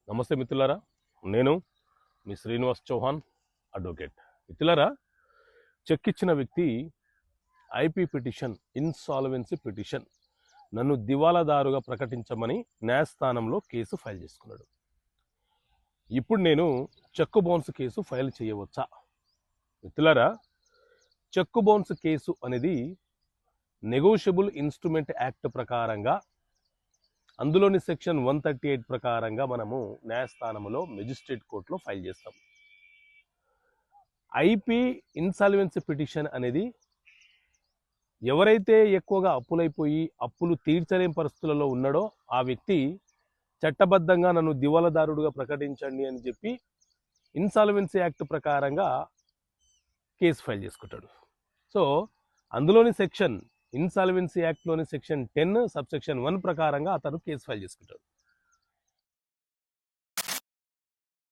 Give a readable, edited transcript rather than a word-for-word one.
నమస్తే మిత్రులారా, నేను మీ శ్రీనివాస్ చౌహాన్ అడ్వకేట్. మిత్రులారా, చెక్ ఇచ్చిన వ్యక్తి ఐపీ పిటిషన్, ఇన్సాల్వెన్సీ పిటిషన్ నన్ను దివాలాదారుగా ప్రకటించమని న్యాయస్థానంలో కేసు ఫైల్ చేసుకున్నాడు. ఇప్పుడు నేను చెక్కు బౌన్స్ కేసు ఫైల్ చేయవచ్చా? మిత్రులారా, చెక్కు బౌన్స్ కేసు అనేది నెగోషియబుల్ ఇన్స్ట్రుమెంట్ యాక్ట్ ప్రకారంగా, అందులోని సెక్షన్ 138 ప్రకారంగా మనము న్యాయస్థానంలో మెజిస్ట్రేట్ కోర్టులో ఫైల్ చేస్తాం. ఐపీ ఇన్సాల్వెన్సీ పిటిషన్ అనేది ఎవరైతే ఎక్కువగా అప్పులైపోయి అప్పులు తీర్చలేని పరిస్థితులలో ఉన్నాడో ఆ వ్యక్తి చట్టబద్ధంగా నన్ను దివాలాదారుడుగా ప్రకటించండి అని చెప్పి ఇన్సాల్వెన్సీ యాక్ట్ ప్రకారంగా కేసు ఫైల్ చేసుకుంటాడు. సో అందులోని సెక్షన్, ఇన్సాల్వెన్సీ యాక్ట్లోని సెక్షన్ 10 సబ్సెక్షన్ 1 ప్రకారంగా అతను కేసు ఫైల్ చేసుకుంటాడు.